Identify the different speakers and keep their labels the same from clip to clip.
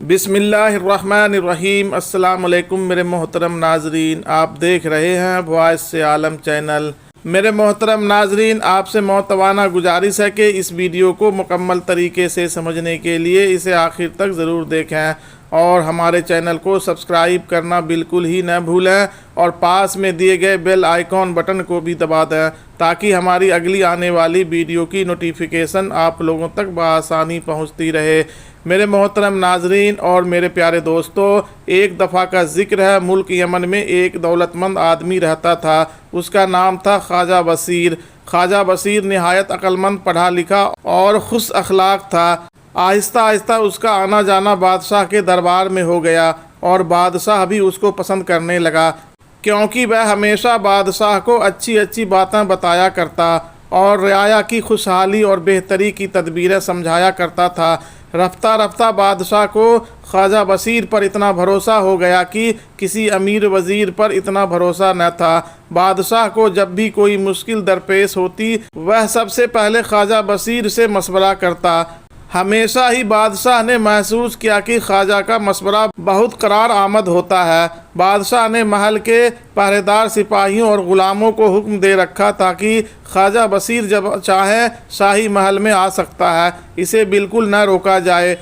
Speaker 1: بسم اللہ الرحمن الرحیم۔ السلام علیکم میرے محترم ناظرین، آپ دیکھ رہے ہیں وائس سے عالم چینل۔ میرے محترم ناظرین، آپ سے معتوانہ گزارش ہے کہ اس ویڈیو کو مکمل طریقے سے سمجھنے کے لیے اسے آخر تک ضرور دیکھیں اور ہمارے چینل کو سبسکرائب کرنا بالکل ہی نہ بھولیں اور پاس میں دیے گئے بیل آئیکن بٹن کو بھی دبا دیں تاکہ ہماری اگلی آنے والی ویڈیو کی نوٹیفیکیشن آپ لوگوں تک بآسانی پہنچتی رہے۔ میرے محترم ناظرین اور میرے پیارے دوستو، ایک دفعہ کا ذکر ہے، ملک یمن میں ایک دولت مند آدمی رہتا تھا۔ اس کا نام تھا خواجہ بصیر۔ خواجہ بصیر نہایت عقل مند، پڑھا لکھا اور خوش اخلاق تھا۔ آہستہ آہستہ اس کا آنا جانا بادشاہ کے دربار میں ہو گیا اور بادشاہ بھی اس کو پسند کرنے لگا، کیونکہ وہ ہمیشہ بادشاہ کو اچھی اچھی باتیں بتایا کرتا اور رعایا کی خوشحالی اور بہتری کی تدبیریں سمجھایا کرتا تھا۔ رفتہ رفتہ بادشاہ کو خواجہ بصیر پر اتنا بھروسہ ہو گیا کہ کسی امیر وزیر پر اتنا بھروسہ نہ تھا۔ بادشاہ کو جب بھی کوئی مشکل درپیش ہوتی، وہ سب سے پہلے خواجہ بصیر سے مشورہ کرتا۔ ہمیشہ ہی بادشاہ نے محسوس کیا کہ خواجہ کا مشورہ بہت کار آمد ہوتا ہے۔ بادشاہ نے محل کے پہرے دار سپاہیوں اور غلاموں کو حکم دے رکھا تھا کہ خواجہ بصیر جب چاہے شاہی محل میں آ سکتا ہے، اسے بالکل نہ روکا جائے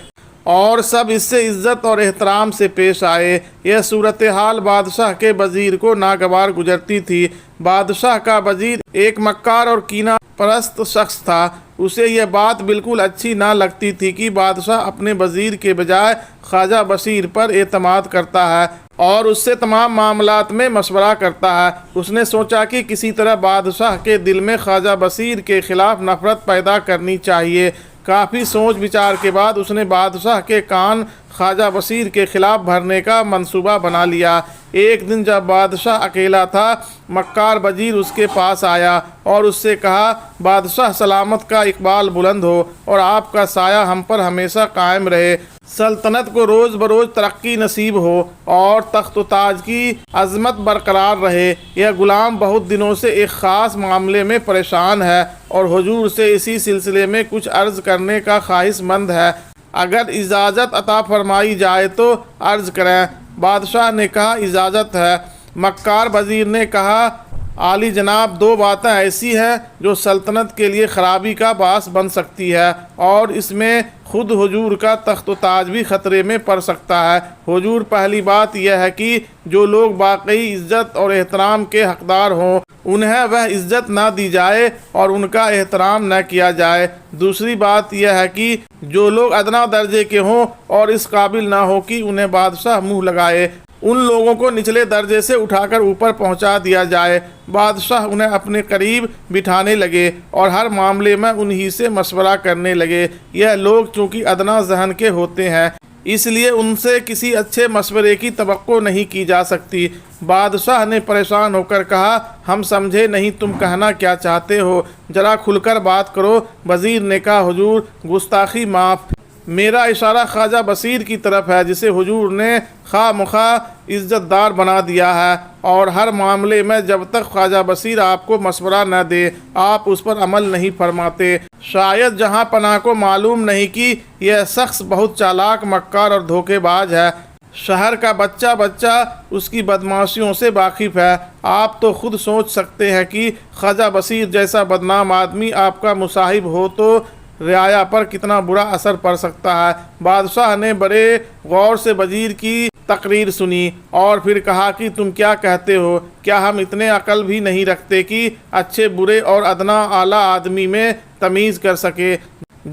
Speaker 1: اور سب اس سے عزت اور احترام سے پیش آئے۔ یہ صورتحال بادشاہ کے وزیر کو ناگوار گزرتی تھی۔ بادشاہ کا وزیر ایک مکار اور کینہ پرست شخص تھا۔ اسے یہ بات بالکل اچھی نہ لگتی تھی کہ بادشاہ اپنے وزیر کے بجائے خواجہ بصیر پر اعتماد کرتا ہے اور اس سے تمام معاملات میں مشورہ کرتا ہے۔ اس نے سوچا کہ کسی طرح بادشاہ کے دل میں خواجہ بصیر کے خلاف نفرت پیدا کرنی چاہیے۔ کافی سوچ بچار کے بعد اس نے بادشاہ کے کان خواجہ بصیر کے خلاف بھرنے کا منصوبہ بنا لیا۔ ایک دن جب بادشاہ اکیلا تھا، مکار وزیر اس کے پاس آیا اور اس سے کہا، بادشاہ سلامت کا اقبال بلند ہو اور آپ کا سایہ ہم پر ہمیشہ قائم رہے۔ سلطنت کو روز بروز ترقی نصیب ہو اور تخت و تاج کی عظمت برقرار رہے۔ یہ غلام بہت دنوں سے ایک خاص معاملے میں پریشان ہے اور حضور سے اسی سلسلے میں کچھ عرض کرنے کا خواہش مند ہے۔ اگر اجازت عطا فرمائی جائے تو عرض کریں۔ بادشاہ نے کہا، اجازت ہے۔ مکار وزیر نے کہا، عالی جناب، دو باتیں ایسی ہیں جو سلطنت کے لیے خرابی کا باعث بن سکتی ہے اور اس میں خود حضور کا تخت و تاج بھی خطرے میں پڑ سکتا ہے۔ حضور، پہلی بات یہ ہے کہ جو لوگ واقعی عزت اور احترام کے حقدار ہوں انہیں وہ عزت نہ دی جائے اور ان کا احترام نہ کیا جائے۔ دوسری بات یہ ہے کہ جو لوگ ادنا درجے کے ہوں اور اس قابل نہ ہو کہ انہیں بادشاہ منہ لگائے، ان لوگوں کو نچلے درجے سے اٹھا کر اوپر پہنچا دیا جائے۔ بادشاہ انہیں اپنے قریب بٹھانے لگے اور ہر معاملے میں انہی سے مشورہ کرنے لگے۔ یہ لوگ چونکہ ادنا ذہن کے ہوتے ہیں، اس لیے ان سے کسی اچھے مشورے کی توقع نہیں کی جا سکتی۔ بادشاہ نے پریشان ہو کر کہا، ہم سمجھے نہیں، تم کہنا کیا چاہتے ہو؟ ذرا کھل کر بات کرو۔ وزیر نے کہا، حضور، گستاخی معاف، میرا اشارہ خواجہ بصیر کی طرف ہے جسے حضور نے خواہ مخواہ عزت دار بنا دیا ہے اور ہر معاملے میں جب تک خواجہ بصیر آپ کو مشورہ نہ دے آپ اس پر عمل نہیں فرماتے۔ شاید جہاں پناہ کو معلوم نہیں کہ یہ شخص بہت چالاک، مکار اور دھوکے باز ہے۔ شہر کا بچہ بچہ اس کی بدمعاشیوں سے واقف ہے۔ آپ تو خود سوچ سکتے ہیں کہ خواجہ بصیر جیسا بدنام آدمی آپ کا مصاحب ہو تو رعایا پر کتنا برا اثر پڑ سکتا ہے۔ بادشاہ نے بڑے غور سے وزیر کی تقریر سنی اور پھر کہا کہ تم کیا کہتے ہو؟ کیا ہم اتنے عقل بھی نہیں رکھتے کہ اچھے برے اور ادنا اعلیٰ آدمی میں تمیز کر سکے؟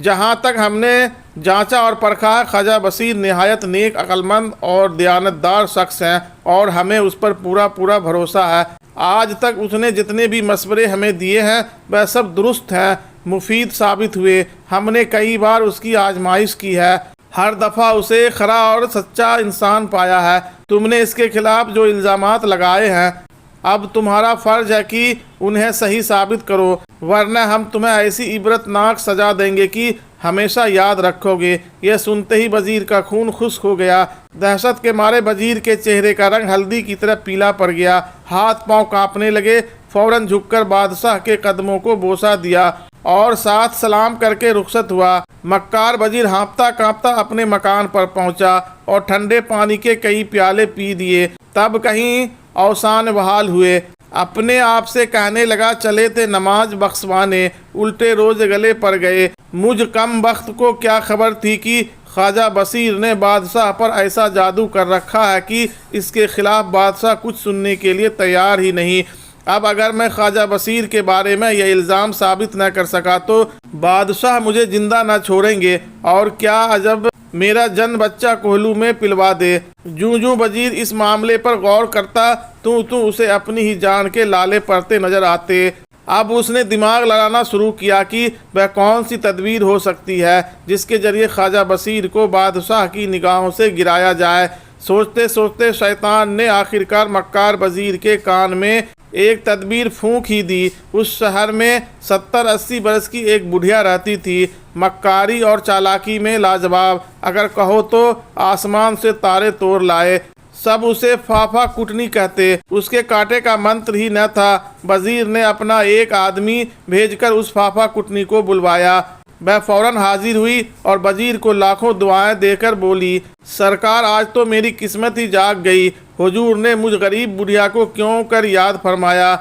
Speaker 1: جہاں تک ہم نے جانچا اور پرکھا ہے، خواجہ بصیر نہایت نیک، عقل مند اور دیانتدار شخص ہیں اور ہمیں اس پر پورا بھروسہ ہے۔ آج تک اس نے جتنے بھی مشورے ہمیں دیے ہیں وہ سب درست ہیں، مفید ثابت ہوئے۔ ہم نے کئی بار اس کی آزمائش کی ہے، ہر دفعہ اسے کھرا اور سچا انسان پایا ہے۔ تم نے اس کے خلاف جو الزامات لگائے ہیں، اب تمہارا فرض ہے کہ انہیں صحیح ثابت کرو، ورنہ ہم تمہیں ایسی عبرتناک سزا دیں گے کہ ہمیشہ یاد رکھو گے۔ یہ سنتے ہی وزیر کا خون خشک ہو گیا۔ دہشت کے مارے وزیر کے چہرے کا رنگ ہلدی کی طرح پیلا پڑ گیا، ہاتھ پاؤں کانپنے لگے۔ فوراً جھک کر بادشاہ کے قدموں کو بوسہ دیا اور ساتھ سلام کر کے رخصت ہوا۔ مکار وزیر ہانپتا کانپتا اپنے مکان پر پہنچا اور ٹھنڈے پانی کے کئی پیالے پی دیے، تب کہیں اوسان بحال ہوئے۔ اپنے آپ سے کہنے لگا چلے تھے نماز بخشوانے، الٹے روز گلے پڑ گئے۔ مجھ کم بخت کو کیا خبر تھی کہ خواجہ بصیر نے بادشاہ پر ایسا جادو کر رکھا ہے کہ اس کے خلاف بادشاہ کچھ سننے کے لیے تیار ہی نہیں۔ اب اگر میں خواجہ بصیر کے بارے میں یہ الزام ثابت نہ کر سکا تو بادشاہ مجھے زندہ نہ چھوڑیں گے، اور کیا عجب میرا جن بچہ کوہلو میں پلوا دے۔ جوں وزیر اس معاملے پر غور کرتا تو اسے اپنی ہی جان کے لالے پڑتے نظر آتے۔ اب اس نے دماغ لڑانا شروع کیا کہ وہ کون سی تدبیر ہو سکتی ہے جس کے ذریعے خواجہ بصیر کو بادشاہ کی نگاہوں سے گرایا جائے۔ سوچتے سوچتے شیطان نے آخرکار مکار وزیر کے کان میں ایک تدبیر پھونک ہی دی۔ اس شہر میں 70-80 برس کی ایک بڑھیا رہتی تھی، مکاری اور چالاکی میں لاجواب، اگر کہو تو آسمان سے تارے توڑ لائے۔ سب اسے فافا کٹنی کہتے، اس کے کاٹے کا منتر ہی نہ تھا۔ وزیر نے اپنا ایک آدمی بھیج کر اس فافا کٹنی کو بلوایا۔ وہ فوراً حاضر ہوئی اور وزیر کو لاکھوں دعائیں دے کر بولی، سرکار آج تو میری قسمت ہی جاگ گئی۔ حضور نے مجھ غریب بڑھیا کو کیوں کر یاد فرمایا؟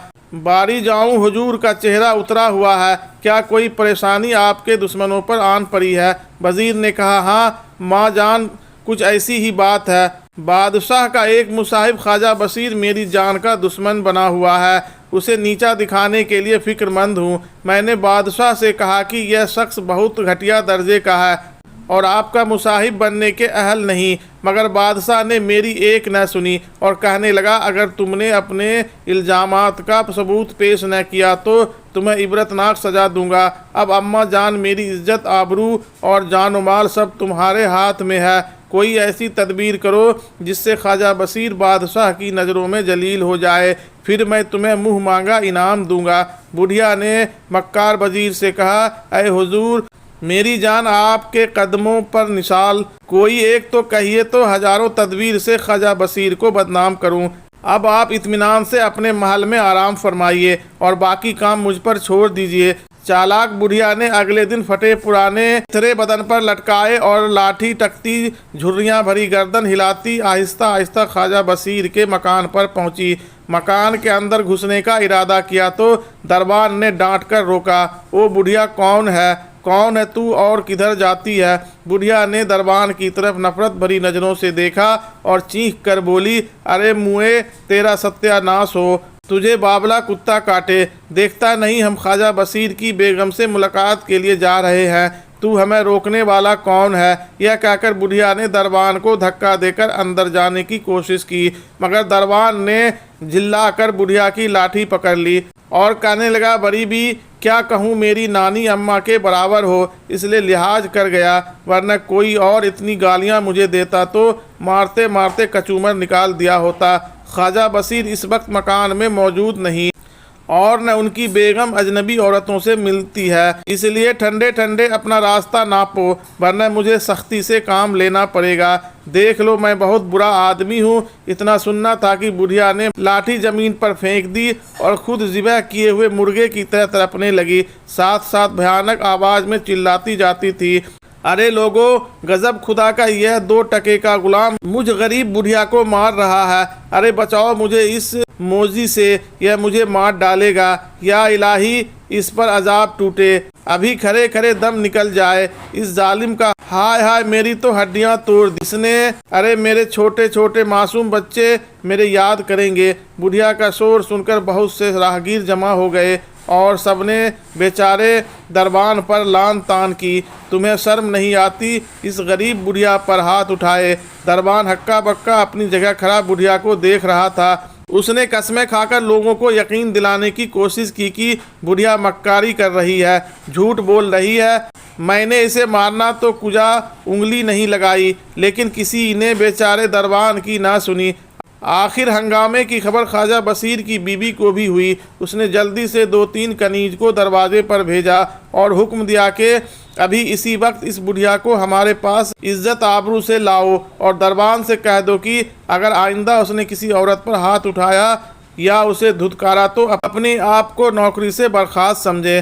Speaker 1: باری جاؤں حضور کا چہرہ اترا ہوا ہے، کیا کوئی پریشانی آپ کے دشمنوں پر آن پڑی ہے؟ وزیر نے کہا، ہاں ماں جان، کچھ ایسی ہی بات ہے۔ بادشاہ کا ایک مصاحب خواجہ بصیر میری جان کا دشمن بنا ہوا ہے، اسے نیچا دکھانے کے لیے فکر مند ہوں۔ میں نے بادشاہ سے کہا کہ یہ شخص بہت گھٹیا درجے کا ہے اور آپ کا مصاحب بننے کے اہل نہیں، مگر بادشاہ نے میری ایک نہ سنی اور کہنے لگا اگر تم نے اپنے الزامات کا ثبوت پیش نہ کیا تو تمہیں عبرتناک سزا دوں گا۔ اب اماں جان، میری عزت، آبرو اور جان و مال سب تمہارے ہاتھ میں ہے، کوئی ایسی تدبیر کرو جس سے خواجہ بصیر بادشاہ کی نظروں میں جلیل ہو جائے، پھر میں تمہیں منہ مانگا انعام دوں گا۔ بڑھیا نے مکار وزیر سے کہا، اے حضور، میری جان آپ کے قدموں پر نثال، کوئی ایک تو کہیے تو ہزاروں تدبیر سے خواجہ بصیر کو بدنام کروں۔ اب آپ اطمینان سے اپنے محل میں آرام فرمائیے اور باقی کام مجھ پر چھوڑ دیجیے۔ چالاک بڑھیا نے اگلے دن پھٹے پرانے تھرے بدن پر لٹکائے اور لاٹھی ٹکتی جھریاں بھری گردن ہلاتی آہستہ آہستہ خواجہ بصیر کے مکان پر پہنچی۔ مکان کے اندر گھسنے کا ارادہ کیا تو دربان نے ڈانٹ کر روکا، او بڑھیا، کون ہے تو اور کدھر جاتی ہے؟ بڑھیا نے دربان کی طرف نفرت بھری نظروں سے دیکھا اور چیخ کر بولی، ارے موئے، تیرا ستیہ ناش ہو، تجھے بابلا کتا کاٹے، دیکھتا نہیں ہم خواجہ بصیر کی بیگم سے ملاقات کے لیے جا رہے ہیں، تو ہمیں روکنے والا کون ہے؟ یہ کہہ کر بڑھیا نے دربان کو دھکا دے کر اندر جانے کی کوشش کی، مگر دربان نے جھلا کر بڑھیا کی لاٹھی پکڑ لی اور کہنے لگا، بڑی بھی کیا کہوں، میری نانی اماں کے برابر ہو، اس لیے لحاظ کر گیا، ورنہ کوئی اور اتنی گالیاں مجھے دیتا تو مارتے مارتے کچومر نکال دیا ہوتا۔ خواجہ بصیر اس وقت مکان میں موجود نہیں اور نہ ان کی بیگم اجنبی عورتوں سے ملتی ہے، اس لیے ٹھنڈے ٹھنڈے اپنا راستہ ناپو، ورنہ مجھے سختی سے کام لینا پڑے گا۔ دیکھ لو میں بہت برا آدمی ہوں۔ اتنا سننا تھا کہ بڑھیا نے لاٹھی زمین پر پھینک دی اور خود ذبح کیے ہوئے مرغے کی طرح تڑپنے لگی، ساتھ ساتھ بھیانک آواز میں چلاتی جاتی تھی، ارے لوگو، غضب خدا کا، یہ 2 ٹکے کا غلام مجھ غریب بڑھیا کو مار رہا ہے، ارے بچاؤ مجھے اس موذی سے، یہ مجھے مار ڈالے گا، یا الہی اس پر عذاب ٹوٹے، ابھی کھڑے کھڑے دم نکل جائے اس ظالم کا، ہائے ہائے میری تو ہڈیاں توڑ دی اس نے، ارے میرے چھوٹے چھوٹے معصوم بچے میرے یاد کریں گے۔ بڑھیا کا شور سن کر بہت سے راہگیر جمع ہو گئے اور سب نے بیچارے دربان پر لان تان کی، تمہیں شرم نہیں آتی اس غریب بڑھیا پر ہاتھ اٹھائے؟ دربان ہکا بکا اپنی جگہ کھڑا بڑھیا کو دیکھ رہا تھا۔ اس نے قسمیں کھا کر لوگوں کو یقین دلانے کی کوشش کی کہ بڑھیا مکاری کر رہی ہے، جھوٹ بول رہی ہے، میں نے اسے مارنا تو کجا انگلی نہیں لگائی، لیکن کسی نے بیچارے دربان کی نہ سنی۔ آخر ہنگامے کی خبر خواجہ بصیر کی بیوی کو بھی ہوئی۔ اس نے جلدی سے 2-3 کنیج کو دروازے پر بھیجا اور حکم دیا کہ ابھی اسی وقت اس بڑھیا کو ہمارے پاس عزت آبرو سے لاؤ اور دربان سے کہہ دو کہ اگر آئندہ اس نے کسی عورت پر ہاتھ اٹھایا یا اسے دھتکارا تو اپنے آپ کو نوکری سے برخاست سمجھے۔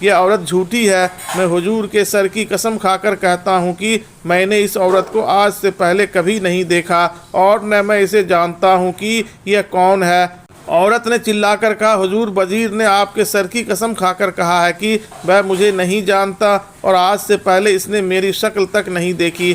Speaker 1: یہ عورت جھوٹی ہے۔ میں حضور کے سر کی قسم کھا کر کہتا ہوں کہ میں نے اس عورت کو آج سے پہلے کبھی نہیں دیکھا اور نہ میں اسے جانتا ہوں کہ یہ کون ہے۔ عورت نے چلا کر کہا، حضور وزیر نے آپ کے سر کی قسم کھا کر کہا ہے کہ وہ مجھے نہیں جانتا اور آج سے پہلے اس نے میری شکل تک نہیں دیکھی۔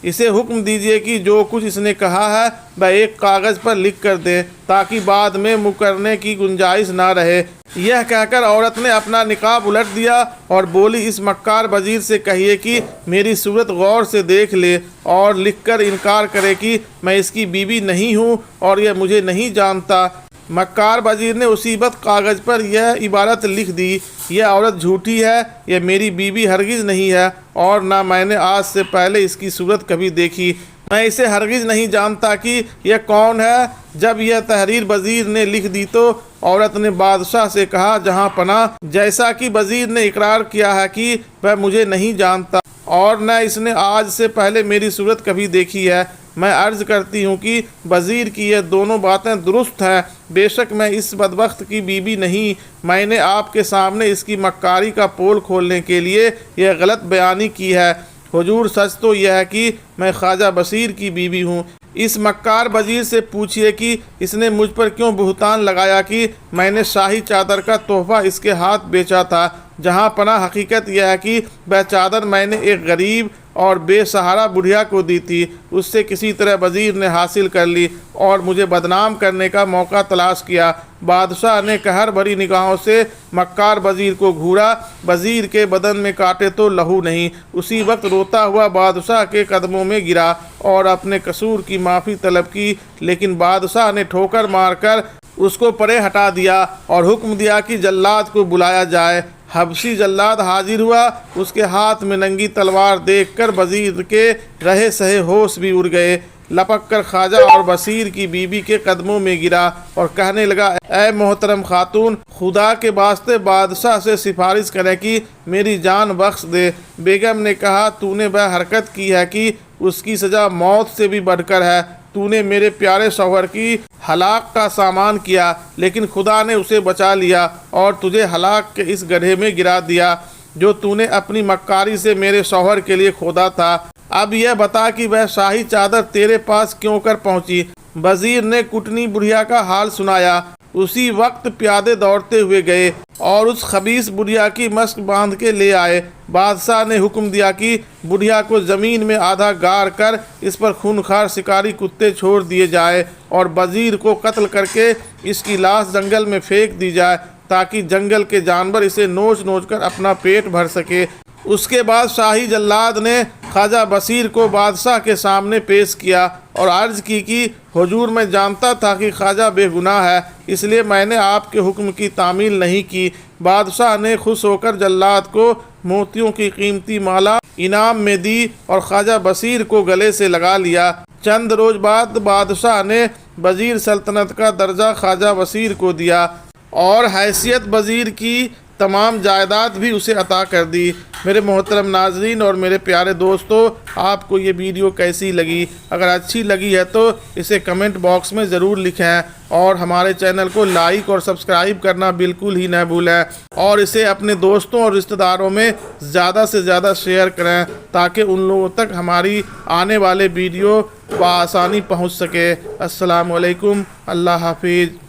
Speaker 1: اسے حکم دیجئے کہ جو کچھ اس نے کہا ہے وہ ایک کاغذ پر لکھ کر دے تاکہ بعد میں مکرنے کی گنجائش نہ رہے۔ یہ کہہ کر عورت نے اپنا نقاب الٹ دیا اور بولی، اس مکار وزیر سے کہیے کہ میری صورت غور سے دیکھ لے اور لکھ کر انکار کرے کہ میں اس کی بیوی نہیں ہوں اور یہ مجھے نہیں جانتا۔ مکار وزیر نے اسی وقت کاغذ پر یہ عبارت لکھ دی، یہ عورت جھوٹی ہے، یہ میری بیوی ہرگز نہیں ہے اور نہ میں نے آج سے پہلے اس کی صورت کبھی دیکھی۔ میں اسے ہرگز نہیں جانتا کہ یہ کون ہے۔ جب یہ تحریر وزیر نے لکھ دی تو عورت نے بادشاہ سے کہا، جہاں پناہ، جیسا کہ وزیر نے اقرار کیا ہے کہ وہ مجھے نہیں جانتا اور نہ اس نے آج سے پہلے میری صورت کبھی دیکھی ہے، میں عرض کرتی ہوں کہ وزیر کی یہ دونوں باتیں درست ہیں۔ بے شک میں اس بدبخت کی بیوی نہیں، میں نے آپ کے سامنے اس کی مکاری کا پول کھولنے کے لیے یہ غلط بیانی کی ہے۔ حضور سچ تو یہ ہے کہ میں خواجہ بصیر کی بیوی ہوں۔ اس مکار وزیر سے پوچھئے کہ اس نے مجھ پر کیوں بہتان لگایا کہ میں نے شاہی چادر کا تحفہ اس کے ہاتھ بیچا تھا۔ جہاں پناہ حقیقت یہ ہے کہ وہ چادر میں نے ایک غریب اور بے سہارا بڑھیا کو دی تھی، اس سے کسی طرح وزیر نے حاصل کر لی اور مجھے بدنام کرنے کا موقع تلاش کیا۔ بادشاہ نے قہر بھری نگاہوں سے مکار وزیر کو گھورا، وزیر کے بدن میں کاٹے تو لہو نہیں۔ اسی وقت روتا ہوا بادشاہ کے قدموں میں گرا اور اپنے قصور کی معافی طلب کی، لیکن بادشاہ نے ٹھوکر مار کر اس کو پرے ہٹا دیا اور حکم دیا کہ جلاد کو بلایا جائے۔ حبشی جلاد حاضر ہوا، اس کے ہاتھ میں ننگی تلوار دیکھ کر وزیر کے رہے سہے ہوش بھی اڑ گئے۔ لپک کر خواجہ اور بصیر کی بیوی کے قدموں میں گرا اور کہنے لگا، اے محترم خاتون، خدا کے واسطے بادشاہ سے سفارش کریں کہ میری جان بخش دے۔ بیگم نے کہا، تو نے وہ حرکت کی ہے کہ اس کی سزا موت سے بھی بڑھ کر ہے۔ تو نے میرے پیارے شوہر کی ہلاک کا سامان کیا، لیکن خدا نے اسے بچا لیا اور تجھے ہلاک کے اس گڑھے میں گرا دیا جو تو نے اپنی مکاری سے میرے شوہر کے لیے کھودا تھا۔ اب یہ بتا کہ وہ شاہی چادر تیرے پاس کیوں کر پہنچی؟ وزیر نے کٹنی بڑھیا کا حال سنایا۔ اسی وقت پیادے دوڑتے ہوئے گئے اور اس خبیث بڑھیا کی مشق باندھ کے لے آئے۔ بادشاہ نے حکم دیا کہ بڑھیا کو زمین میں آدھا گاڑ کر اس پر خونخوار شکاری کتے چھوڑ دیے جائے اور وزیر کو قتل کر کے اس کی لاش جنگل میں پھینک دی جائے تاکہ جنگل کے جانور اسے نوچ نوچ کر اپنا پیٹ بھر سکے۔ اس کے بعد شاہی جلاد نے خواجہ بصیر کو بادشاہ کے سامنے پیش کیا اور عرض کی کہ حضور، میں جانتا تھا کہ خواجہ بے گناہ ہے، اس لیے میں نے آپ کے حکم کی تعمیل نہیں کی۔ بادشاہ نے خوش ہو کر جلاد کو موتیوں کی قیمتی مالا انعام میں دی اور خواجہ بصیر کو گلے سے لگا لیا۔ چند روز بعد بادشاہ نے وزیر سلطنت کا درجہ خواجہ بصیر کو دیا اور حیثیت وزیر کی تمام جائیداد بھی اسے عطا کر دی۔ میرے محترم ناظرین اور میرے پیارے دوستو، آپ کو یہ ویڈیو کیسی لگی؟ اگر اچھی لگی ہے تو اسے کمنٹ باکس میں ضرور لکھیں اور ہمارے چینل کو لائک اور سبسکرائب کرنا بالکل ہی نہ بھولیں اور اسے اپنے دوستوں اور رشتہ داروں میں زیادہ سے زیادہ شیئر کریں تاکہ ان لوگوں تک ہماری آنے والے ویڈیو بآسانی پہنچ سکے۔ السلام علیکم، اللہ حافظ۔